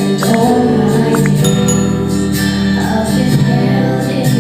And all my days I've been held in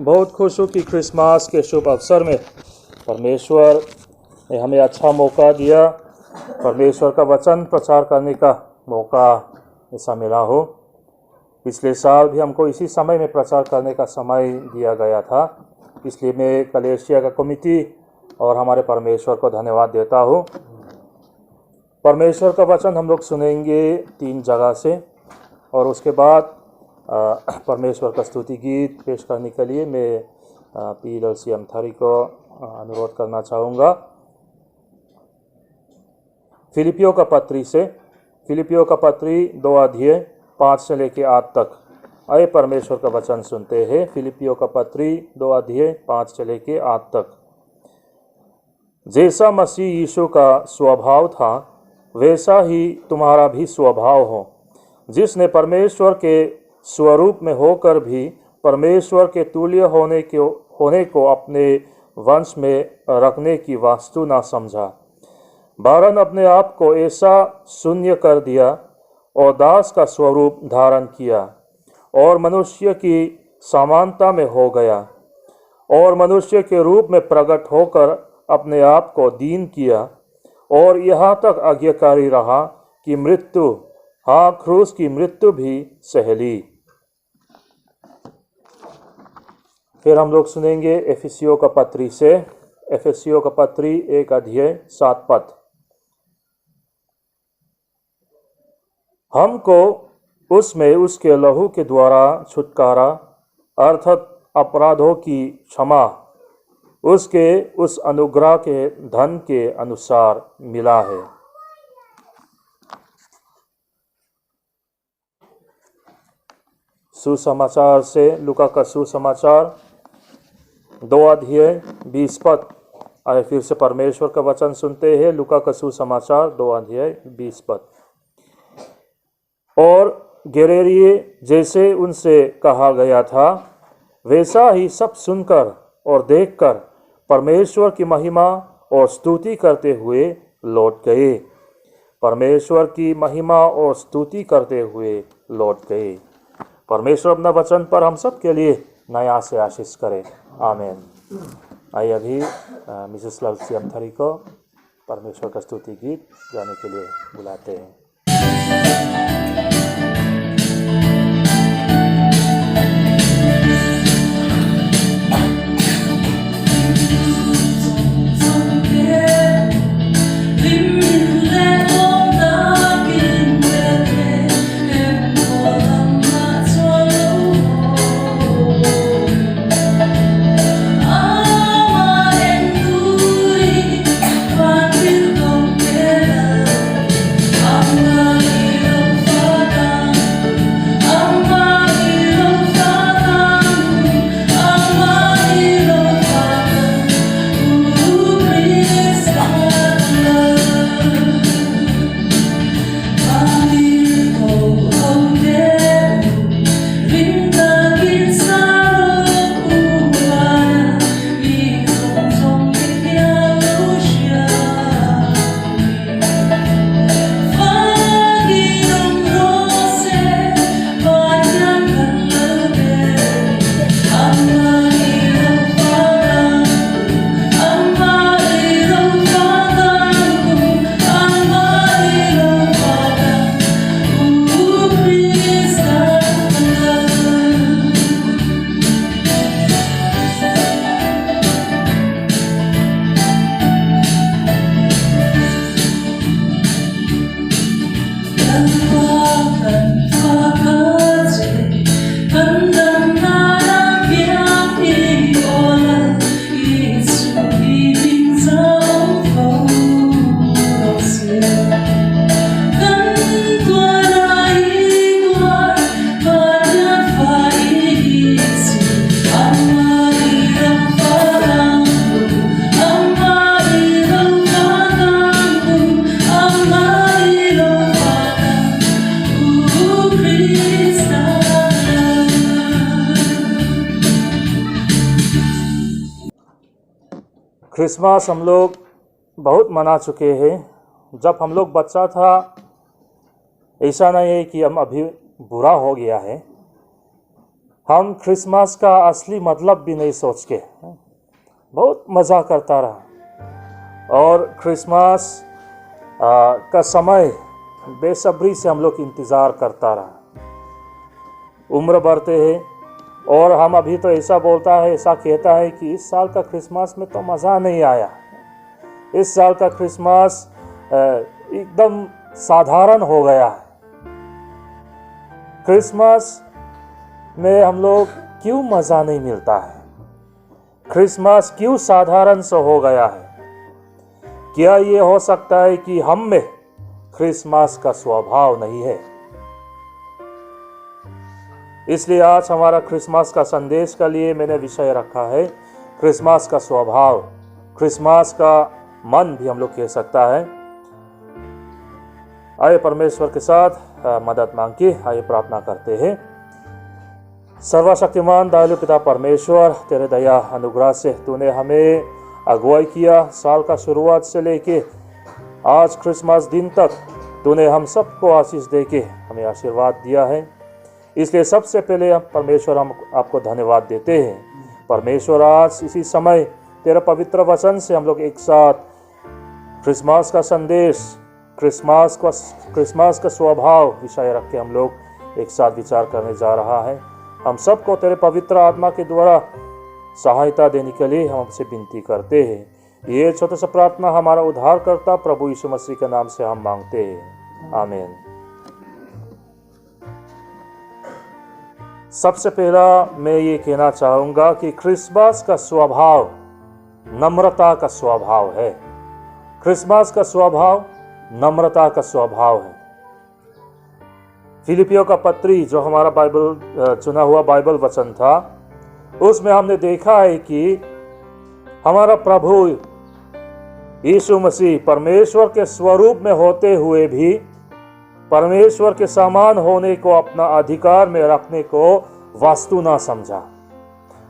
बहुत खुश हूँ कि क्रिसमस के शुभ अवसर में परमेश्वर ने हमें अच्छा मौका दिया, परमेश्वर का वचन प्रचार करने का मौका ऐसा मिला हो। पिछले साल भी हमको इसी समय में प्रचार करने का समय दिया गया था, इसलिए मैं कलेसिया का कमिटी और हमारे परमेश्वर को धन्यवाद देता हूँ। परमेश्वर का वचन हम लोग सुनेंगे 3 जगह से, और उसके बाद परमेश्वर का स्तुति गीत पेश करने के लिए मैं पी अमथरी को अनुरोध करना चाहूँगा। फिलिपियों का पत्री से, फिलिपियों का पत्री 2 अध्याय 5 से लेकर 8 तक। आइए परमेश्वर का वचन सुनते हैं। फिलिपियों का पत्री 2 अध्याय 5 से लेकर 8 तक। जैसा मसीह यीशु का स्वभाव था वैसा ही तुम्हारा भी स्वभाव हो, जिसने परमेश्वर के स्वरूप में होकर भी परमेश्वर के तुल्य होने को अपने वंश में रखने की वस्तु न समझा, वरन अपने आप को ऐसा शून्य कर दिया और दास का स्वरूप धारण किया और मनुष्य की समानता में हो गया, और मनुष्य के रूप में प्रकट होकर अपने आप को दीन किया और यहाँ तक आज्ञाकारी रहा कि मृत्यु, हाँ क्रूस की मृत्यु भी सहली। फिर हम लोग सुनेंगे एफिसियों का पत्री से, एफिसियों का पत्री 1 अध्याय 7 पद। हमको उसमें उसके लहू के द्वारा छुटकारा अर्थात अपराधों की क्षमा उसके उस अनुग्रह के धन के अनुसार मिला है। सुसमाचार से, लूका का सुसमाचार 2 अध्याय 20 पद। आए फिर से परमेश्वर का वचन सुनते हैं। लूका का सुसमाचार 2 अध्याय 20 पद। और गैरेरिये जैसे उनसे कहा गया था वैसा ही सब सुनकर और देखकर परमेश्वर की महिमा और स्तुति करते हुए लौट गए। परमेश्वर की महिमा और स्तुति करते हुए लौट गए। परमेश्वर अपना वचन पर हम सब के लिए नया से आशीष करे। आमीन। आइए अभी मिसेस लल्सी अमथरी को परमेश्वर का स्तुति गीत गाने के लिए बुलाते हैं। क्रिसमस हम लोग बहुत मना चुके हैं। जब हम लोग बच्चा था ऐसा नहीं है कि हम अभी बुरा हो गया है, हम क्रिसमस का असली मतलब भी नहीं सोच के बहुत मज़ा करता रहा, और क्रिसमस का समय बेसब्री से हम लोग इंतज़ार करता रहा। उम्र बढ़ते हैं और हम अभी तो ऐसा कहता है कि इस साल का क्रिसमस में तो मज़ा नहीं आया, इस साल का क्रिसमस एकदम साधारण हो गया है। क्रिसमस में हम लोग क्यों मज़ा नहीं मिलता है? क्रिसमस क्यों साधारण सा हो गया है? क्या ये हो सकता है कि हम में क्रिसमस का स्वभाव नहीं है? इसलिए आज हमारा क्रिसमस का संदेश के लिए मैंने विषय रखा है क्रिसमस का स्वभाव, क्रिसमस का मन भी हम लोग कह सकता है। आइए परमेश्वर के साथ मदद मांग के आइए प्रार्थना करते हैं। सर्वशक्तिमान दयालु पिता परमेश्वर, तेरे दया अनुग्रह से तूने हमें अगुवाई किया। साल का शुरुआत से लेके आज क्रिसमस दिन तक तूने हम सबको आशीष दे के हमें आशीर्वाद दिया है। इसलिए सबसे पहले हम परमेश्वर हम आपको धन्यवाद देते हैं। परमेश्वर आज इसी समय तेरे पवित्र वचन से हम लोग एक साथ क्रिसमस का संदेश, क्रिसमस का स्वभाव विषय रख के हम लोग एक साथ विचार करने जा रहा है। हम सबको तेरे पवित्र आत्मा के द्वारा सहायता देने के लिए हम आपसे विनती करते हैं। ये छोटा सा प्रार्थना हमारा उद्धारकर्ता प्रभु यीशु मसीह के नाम से हम मांगते हैं, आमीन। सबसे पहला मैं ये कहना चाहूँगा कि क्रिसमस का स्वभाव नम्रता का स्वभाव है। क्रिसमस का स्वभाव नम्रता का स्वभाव है। फिलिपियों का पत्री जो हमारा बाइबल चुना हुआ बाइबल वचन था, उसमें हमने देखा है कि हमारा प्रभु यीशु मसीह परमेश्वर के स्वरूप में होते हुए भी परमेश्वर के समान होने को अपना अधिकार में रखने को वास्तु ना समझा।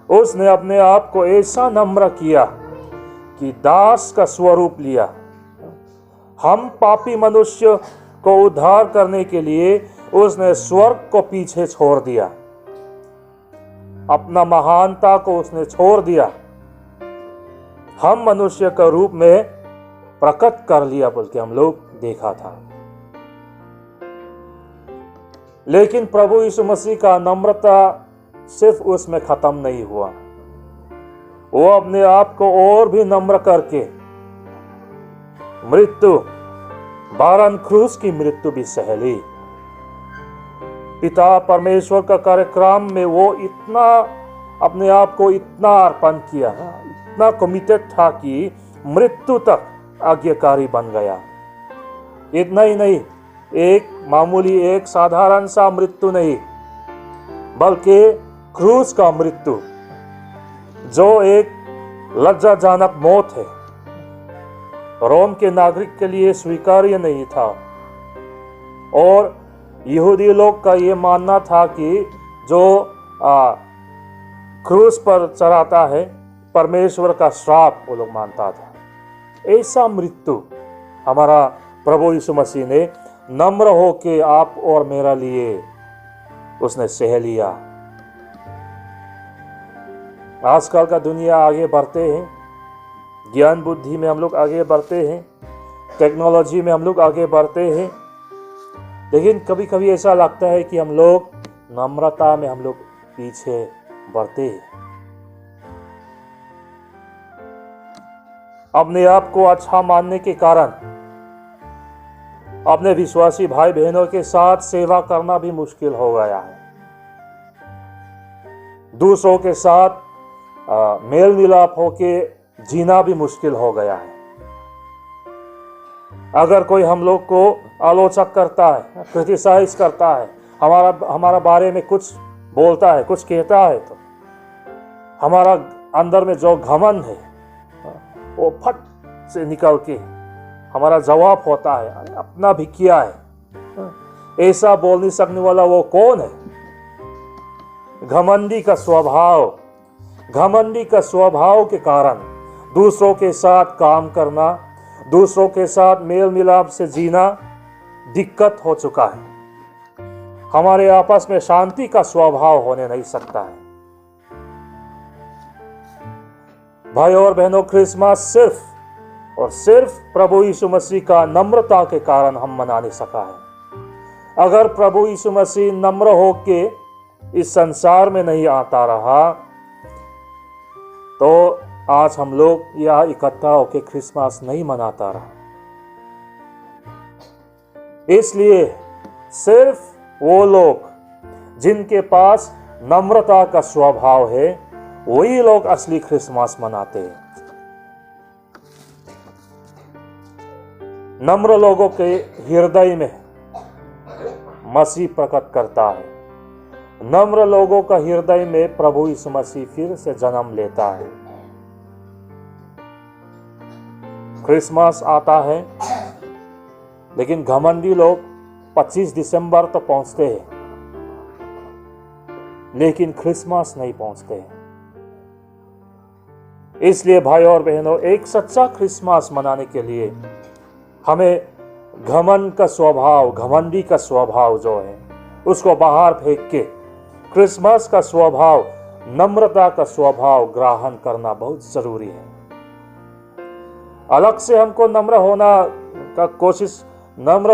उसने अपने आप को ऐसा नम्र किया कि दास का स्वरूप लिया। हम पापी मनुष्य को उद्धार करने के लिए उसने स्वर्ग को पीछे छोड़ दिया, अपना महानता को उसने छोड़ दिया, हम मनुष्य का रूप में प्रकट कर लिया बोल के हम लोग देखा था। लेकिन प्रभु यीशु मसीह का नम्रता सिर्फ उसमें खत्म नहीं हुआ, वो अपने आप को और भी नम्र करके मृत्यु, बारन क्रूस की मृत्यु भी सह ली। पिता परमेश्वर का कार्यक्रम में वो इतना अपने आप को इतना अर्पण किया, इतना कमिटेड था कि मृत्यु तक आज्ञाकारी बन गया। इतना ही नहीं, एक मामूली एक साधारण सा मृत्यु नहीं, बल्कि क्रूस का मृत्यु जो एक लज्जाजनक मौत है, रोम के नागरिक के लिए स्वीकार्य नहीं था। और यहूदी लोग का ये मानना था कि जो क्रूस पर चढ़ाता है परमेश्वर का श्राप, वो लोग मानता था। ऐसा मृत्यु हमारा प्रभु यीशु मसीह ने नम्र होके आप और मेरा लिए उसने सह लिया। आजकल का दुनिया आगे बढ़ते हैं, ज्ञान बुद्धि में हम लोग आगे बढ़ते हैं, टेक्नोलॉजी में हम लोग आगे बढ़ते हैं, लेकिन कभी कभी ऐसा लगता है कि हम लोग नम्रता में हम लोग पीछे बढ़ते हैं। अपने आप को अच्छा मानने के कारण अपने विश्वासी भाई बहनों के साथ सेवा करना भी मुश्किल हो गया है। दूसरों के साथ मेल मिलाप होके जीना भी मुश्किल हो गया है। अगर कोई हम लोग को आलोचक करता है, क्रिटिसाइज करता है, हमारा बारे में कुछ बोलता है, कुछ कहता है, तो हमारा अंदर में जो घमंड है वो फट से निकल के हमारा जवाब होता है, अरे अपना भी किया है। ऐसा बोल नहीं सकने वाला वो कौन है? घमंडी का स्वभाव के कारण दूसरों के साथ काम करना, दूसरों के साथ मेल मिलाप से जीना दिक्कत हो चुका है। हमारे आपस में शांति का स्वभाव होने नहीं सकता है। भाई और बहनों, क्रिसमस सिर्फ और सिर्फ प्रभु यीशु मसीह का नम्रता के कारण हम मना नहीं सका है। अगर प्रभु यीशु मसीह नम्र होके इस संसार में नहीं आता रहा तो आज हम लोग यह इकट्ठा होकर क्रिसमस नहीं मनाता रहा। इसलिए सिर्फ वो लोग जिनके पास नम्रता का स्वभाव है वही लोग असली क्रिसमस मनाते हैं। नम्र लोगों के हृदय में मसीह प्रकट करता है। नम्र लोगों का हृदय में प्रभु यीशु मसीह फिर से जन्म लेता है। क्रिसमस आता है लेकिन घमंडी लोग 25 दिसंबर तो पहुंचते हैं लेकिन क्रिसमस नहीं पहुंचते हैं। इसलिए भाई और बहनों, एक सच्चा क्रिसमस मनाने के लिए हमें घमंड का स्वभाव, घमंडी का स्वभाव जो है उसको बाहर फेंक के क्रिसमस का स्वभाव, नम्रता का स्वभाव ग्रहण करना बहुत जरूरी है। अलग से हमको नम्र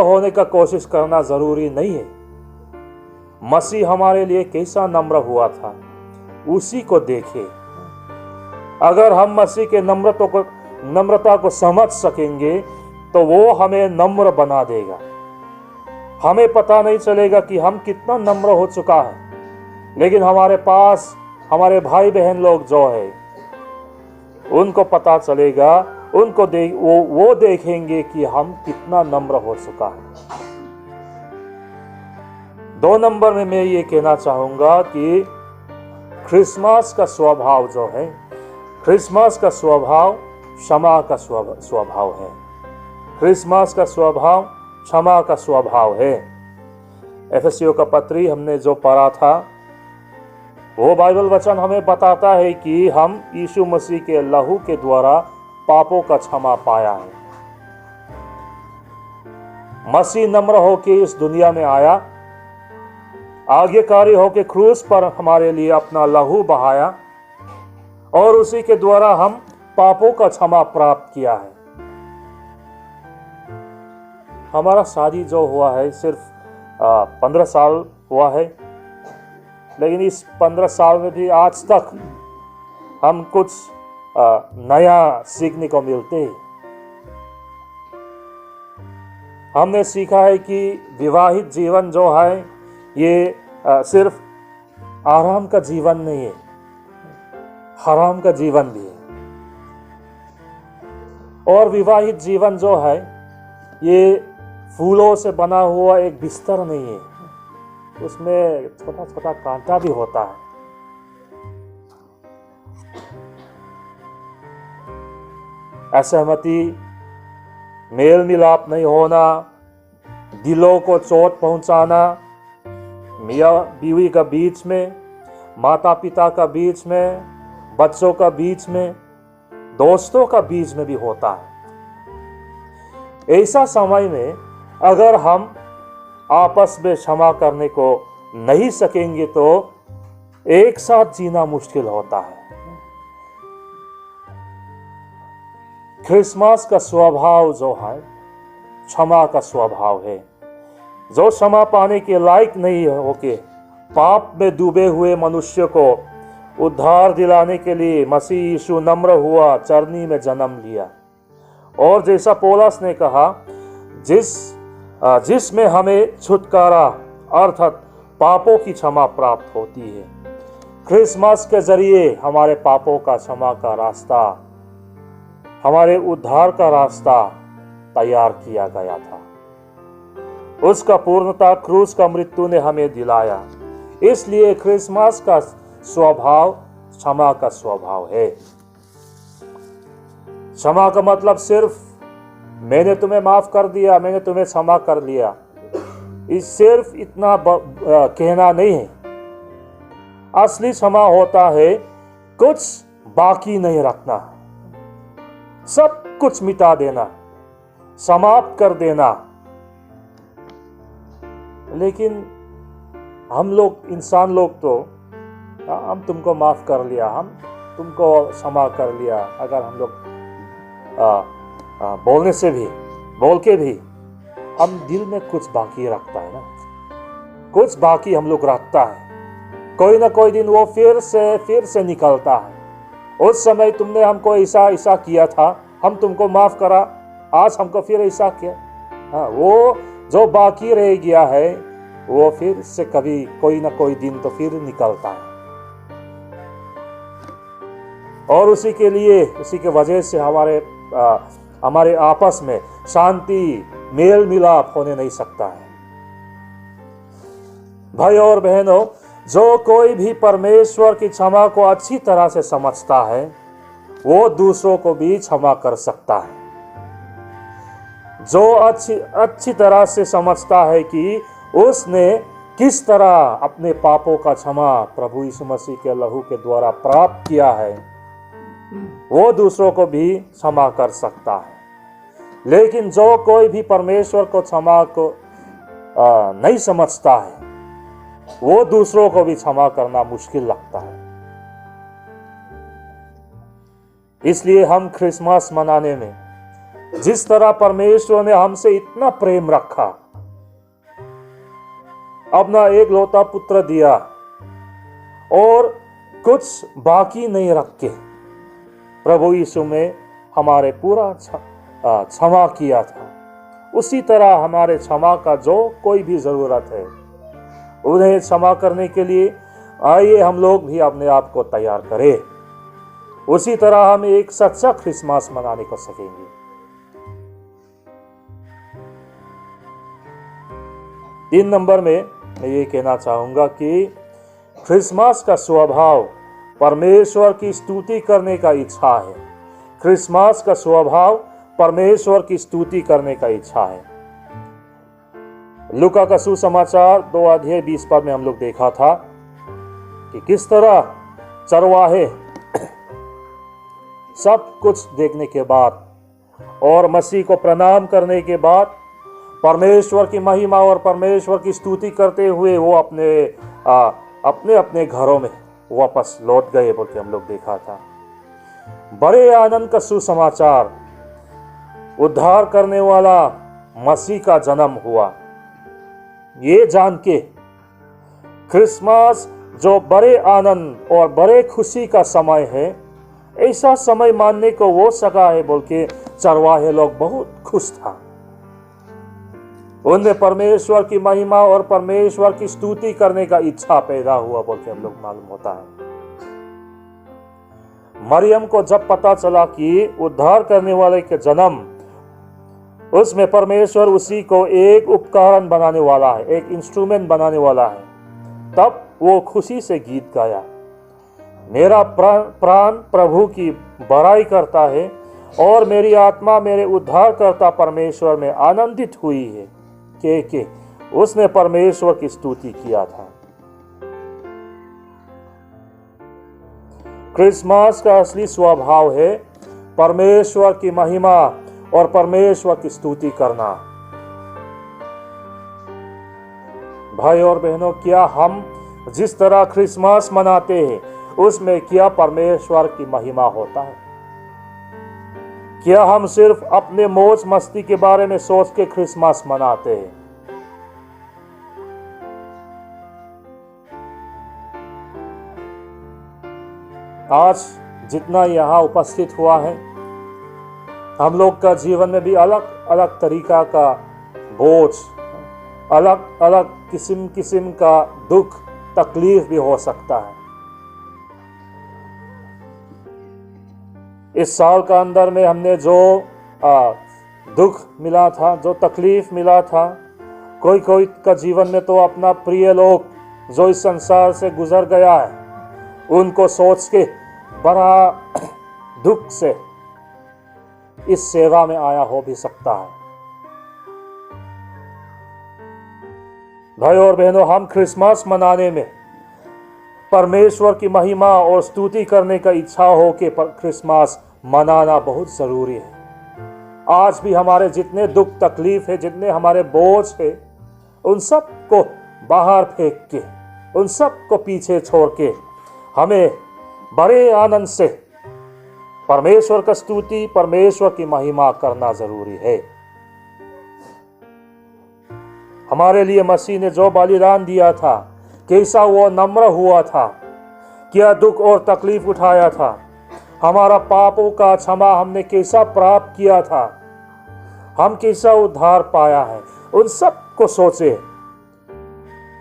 होने का कोशिश करना जरूरी नहीं है। मसीह हमारे लिए कैसा नम्र हुआ था उसी को देखें। अगर हम मसीह के नम्रता को समझ सकेंगे तो वो हमें नम्र बना देगा। हमें पता नहीं चलेगा कि हम कितना नम्र हो चुका है, लेकिन हमारे पास हमारे भाई बहन लोग जो है उनको पता चलेगा, वो देखेंगे कि हम कितना नम्र हो चुका है। 2 नंबर में मैं ये कहना चाहूंगा कि क्रिसमस का स्वभाव जो है, क्रिसमस का स्वभाव क्षमा का स्वभाव है। क्रिसमस का स्वभाव क्षमा का स्वभाव है। एफेसियों का पत्री हमने जो पढ़ा था वो बाइबल वचन हमें बताता है कि हम यीशु मसीह के लहू के द्वारा पापों का क्षमा पाया है। मसीह नम्र होके इस दुनिया में आया, आज्ञाकारी होके क्रूस पर हमारे लिए अपना लहू बहाया और उसी के द्वारा हम पापों का क्षमा प्राप्त किया है। हमारा शादी जो हुआ है सिर्फ 15 साल हुआ है, लेकिन इस 15 साल में भी आज तक हम कुछ नया सीखने को मिलते हैं। हमने सीखा है कि विवाहित जीवन जो है ये सिर्फ आराम का जीवन नहीं है, हराम का जीवन भी है। और विवाहित जीवन जो है ये फूलों से बना हुआ एक बिस्तर नहीं है, उसमें छोटा छोटा कांटा भी होता है। असहमति, मेल मिलाप नहीं होना, दिलों को चोट पहुंचाना, मियाँ बीवी का बीच में, माता पिता का बीच में, बच्चों का बीच में, दोस्तों का बीच में भी होता है। ऐसा समय में अगर हम आपस में क्षमा करने को नहीं सकेंगे तो एक साथ जीना मुश्किल होता है। क्रिसमस का स्वभाव जो है क्षमा का स्वभाव है। जो क्षमा पाने के लायक नहीं होके पाप में डूबे हुए मनुष्य को उद्धार दिलाने के लिए मसीह यीशु नम्र हुआ, चरनी में जन्म लिया। और जैसा पौलुस ने कहा, जिसमें हमें छुटकारा अर्थात पापों की क्षमा प्राप्त होती है। क्रिसमस के जरिए हमारे पापों का क्षमा का रास्ता, हमारे उद्धार का रास्ता तैयार किया गया था। उसका पूर्णता क्रूस का मृत्यु ने हमें दिलाया। इसलिए क्रिसमस का स्वभाव क्षमा का स्वभाव है। क्षमा का मतलब सिर्फ मैंने तुम्हें माफ कर दिया, मैंने तुम्हें क्षमा कर लिया, इस सिर्फ इतना कहना नहीं है। असली क्षमा होता है कुछ बाकी नहीं रखना, सब कुछ मिटा देना, समाप्त कर देना। लेकिन हम लोग इंसान लोग तो हम तुमको माफ कर लिया, हम तुमको क्षमा कर लिया, अगर हम लोग बोलने से भी, बोल के भी हम दिल में कुछ बाकी रखता है ना, कुछ बाकी हम लोग रखता है। कोई ना कोई दिन वो फिर से निकलता है। उस समय तुमने हमको ऐसा किया था, हम तुमको माफ करा, आज हमको फिर ऐसा किया। हाँ, वो जो बाकी रह गया है वो फिर से कभी कोई ना कोई दिन तो फिर निकलता है। और उसी के वजह से हमारे आपस में शांति, मेल मिलाप होने नहीं सकता है। भाई और बहनों, जो कोई भी परमेश्वर की क्षमा को अच्छी तरह से समझता है वो दूसरों को भी क्षमा कर सकता है। जो अच्छी तरह से समझता है कि उसने किस तरह अपने पापों का क्षमा प्रभु यीशु मसीह के लहू के द्वारा प्राप्त किया है, वो दूसरों को भी क्षमा कर सकता है। लेकिन जो कोई भी परमेश्वर को क्षमा को नहीं समझता है वो दूसरों को भी क्षमा करना मुश्किल लगता है। इसलिए हम क्रिसमस मनाने में जिस तरह परमेश्वर ने हमसे इतना प्रेम रखा, अपना एक लौता पुत्र दिया और कुछ बाकी नहीं रख के प्रभु यीशु में हमारे पूरा क्षमा किया था, उसी तरह हमारे क्षमा का जो कोई भी जरूरत है उन्हें क्षमा करने के लिए आइए हम लोग भी अपने आप को तैयार करें। उसी तरह हम एक सच्चा क्रिसमस मनाने को सकेंगे। 3 नंबर में मैं ये कहना चाहूंगा कि क्रिसमस का स्वभाव परमेश्वर की स्तुति करने का इच्छा है। क्रिसमस का स्वभाव परमेश्वर की स्तुति करने का इच्छा है। लूका का सुसमाचार 2 अध्याय 20 पद में हम लोग देखा था कि किस तरह चरवाहे सब कुछ देखने के बाद और मसीह को प्रणाम करने के बाद परमेश्वर की महिमा और परमेश्वर की स्तुति करते हुए वो अपने घरों में वापस लौट गए बोल के हम लोग देखा था। बड़े आनंद का सुसमाचार, उद्धार करने वाला मसीह का जन्म हुआ, ये जान के क्रिसमस जो बड़े आनंद और बड़े खुशी का समय है, ऐसा समय मानने को वो सका है बोल के चरवाहे लोग बहुत खुश था। उनमें परमेश्वर की महिमा और परमेश्वर की स्तुति करने का इच्छा पैदा हुआ बोल के हम लोग मालूम होता है। मरियम को जब पता चला कि उद्धार करने वाले के जन्म, उसमें परमेश्वर उसी को एक उपकरण बनाने वाला है, एक इंस्ट्रूमेंट बनाने वाला है, तब वो खुशी से गीत गाया, मेरा प्राण प्रभु की बड़ाई करता है और मेरी आत्मा मेरे उद्धारकर्ता परमेश्वर में आनंदित हुई है कि उसने परमेश्वर की स्तुति किया था। क्रिसमस का असली स्वभाव है परमेश्वर की महिमा और परमेश्वर की स्तुति करना। भाई और बहनों, क्या हम जिस तरह क्रिसमस मनाते हैं उसमें क्या परमेश्वर की महिमा होता है? क्या हम सिर्फ अपने मौज मस्ती के बारे में सोच के क्रिसमस मनाते हैं? आज जितना यहाँ उपस्थित हुआ है, हम लोग का जीवन में भी अलग अलग तरीका का बोझ, अलग अलग किस्म का दुख तकलीफ भी हो सकता है। इस साल का अंदर में हमने जो दुख मिला था, जो तकलीफ मिला था, कोई का जीवन में तो अपना प्रिय लोग जो इस संसार से गुजर गया है, उनको सोच के बड़ा दुख से इस सेवा में आया हो भी सकता है। भाई और बहनों, हम क्रिसमस मनाने में परमेश्वर की महिमा और स्तुति करने का इच्छा हो कि क्रिसमस मनाना बहुत जरूरी है। आज भी हमारे जितने दुख तकलीफ है, जितने हमारे बोझ है, उन सब को बाहर फेंक के उन सब को पीछे छोड़ के हमें बड़े आनंद से परमेश्वर का स्तुति, परमेश्वर की महिमा करना जरूरी है। हमारे लिए मसीह ने जो बलिदान दिया था, कैसा वो नम्र हुआ था, क्या दुख और तकलीफ उठाया था, हमारा पापों का क्षमा हमने कैसा प्राप्त किया था, हम कैसा उद्धार पाया है, उन सब को सोचे।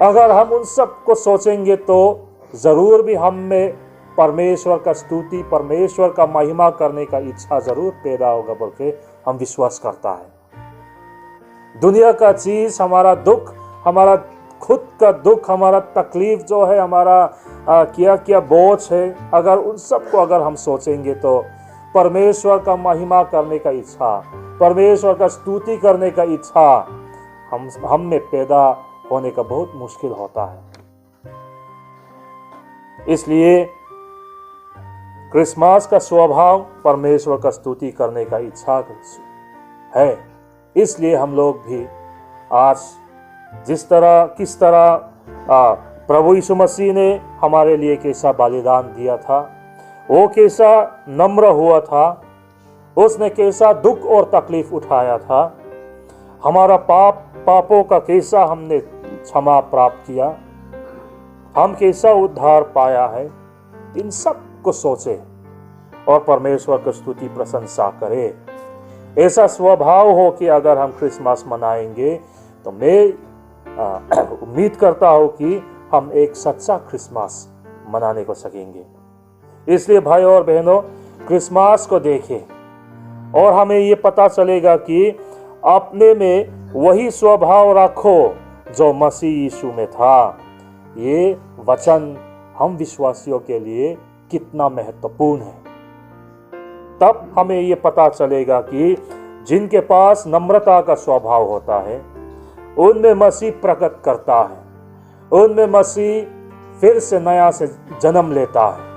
अगर हम उन सब को सोचेंगे तो जरूर भी हम में परमेश्वर का स्तुति, परमेश्वर का महिमा करने का इच्छा जरूर पैदा होगा बोल के हम विश्वास करता है। दुनिया का चीज, हमारा दुख, हमारा खुद का दुख, हमारा तकलीफ जो है, हमारा क्या क्या बोझ है, अगर उन सब को अगर हम सोचेंगे तो परमेश्वर का महिमा करने का इच्छा, परमेश्वर का स्तुति करने का इच्छा हम में पैदा होने का बहुत मुश्किल होता है। इसलिए क्रिसमस का स्वभाव परमेश्वर का स्तुति करने का इच्छा है। इसलिए हम लोग भी आज किस तरह प्रभु यीशु मसीह ने हमारे लिए कैसा बलिदान दिया था, वो कैसा नम्र हुआ था, उसने कैसा दुख और तकलीफ उठाया था, हमारा पापों का कैसा हमने क्षमा प्राप्त किया, हम कैसा उद्धार पाया है, इन सब को सोचे और परमेश्वर की स्तुति प्रशंसा करे। ऐसा स्वभाव हो कि अगर हम क्रिसमस मनाएंगे तो मैं उम्मीद करता हूं कि हम एक सच्चा क्रिसमस मनाने को सकेंगे। इसलिए भाई और बहनों, क्रिसमस को देखें और हमें ये पता चलेगा कि अपने में वही स्वभाव रखो जो मसीह यीशु में था। ये वचन हम विश्वासियों के लिए कितना महत्वपूर्ण है। तब हमें ये पता चलेगा कि जिनके पास नम्रता का स्वभाव होता है उनमें मसीह प्रकट करता है, उनमें मसीह फिर से नया से जन्म लेता है।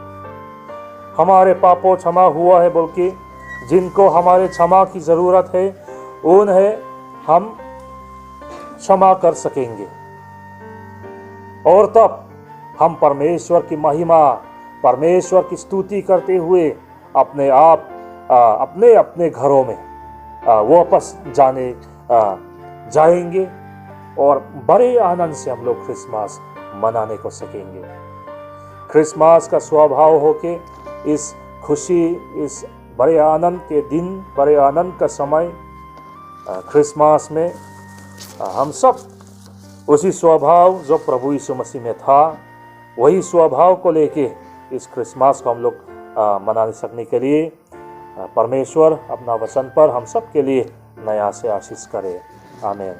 हमारे पापों क्षमा हुआ है बोल के जिनको हमारे क्षमा की जरूरत है उन्हें हम क्षमा कर सकेंगे और तब हम परमेश्वर की महिमा, परमेश्वर की स्तुति करते हुए अपने अपने घरों में वापस जाएंगे और बड़े आनंद से हम लोग क्रिसमस मनाने को सकेंगे। क्रिसमस का स्वभाव हो के इस खुशी, इस बड़े आनंद के दिन, बड़े आनंद का समय क्रिसमस में हम सब उसी स्वभाव जो प्रभु यीशु मसीह में था वही स्वभाव को लेके इस क्रिसमस को हम लोग मना सकने के लिए परमेश्वर अपना वचन पर हम सब के लिए नया से आशीष करे। आमीन।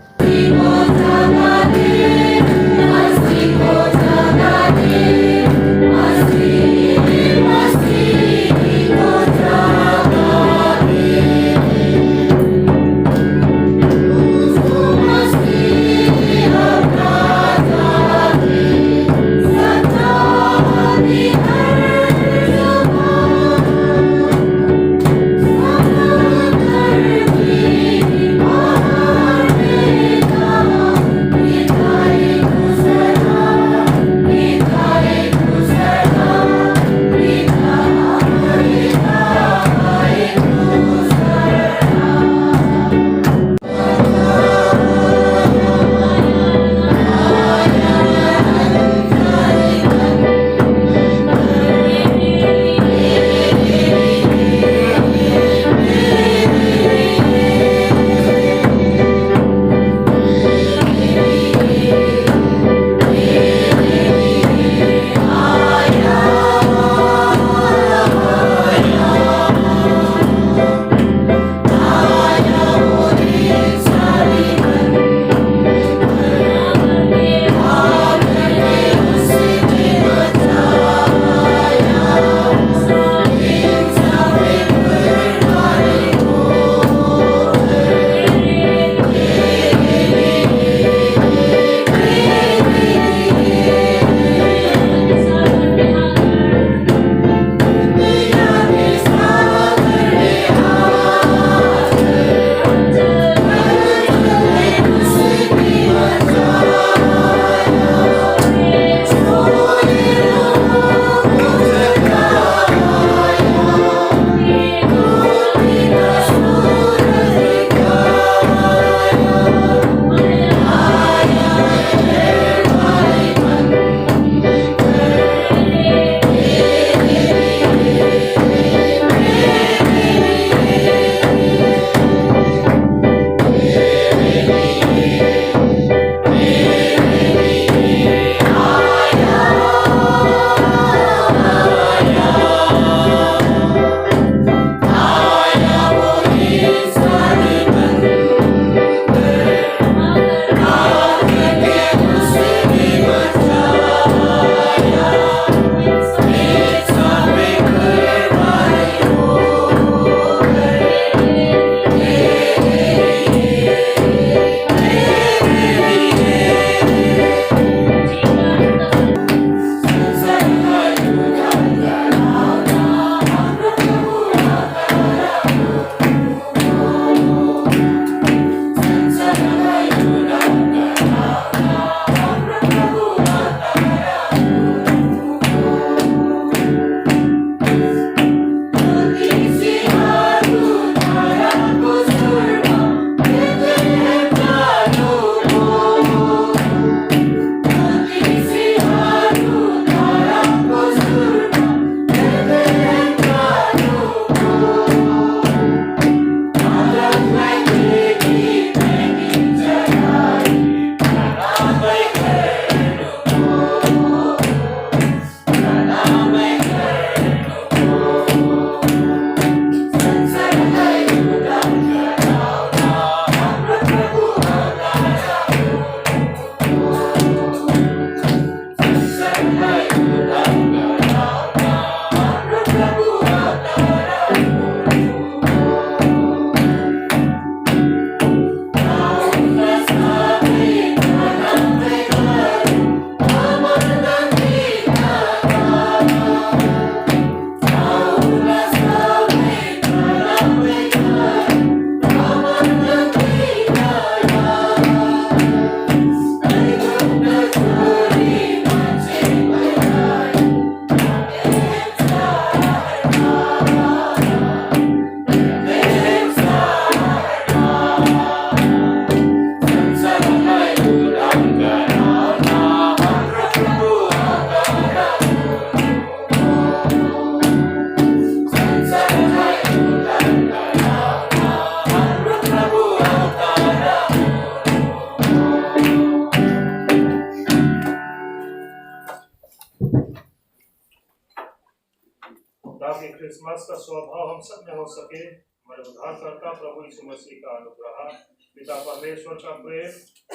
ताकि क्रिसमस का स्वभाव हम सब में हो सके। हमारे उद्धारकर्ता प्रभु यीशु मसीह का अनुग्रह, पिता परमेश्वर का प्रेम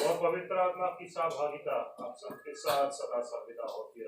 और पवित्र आत्मा की सहभागिता आप सबके साथ सदा सर्वदा होती रहे।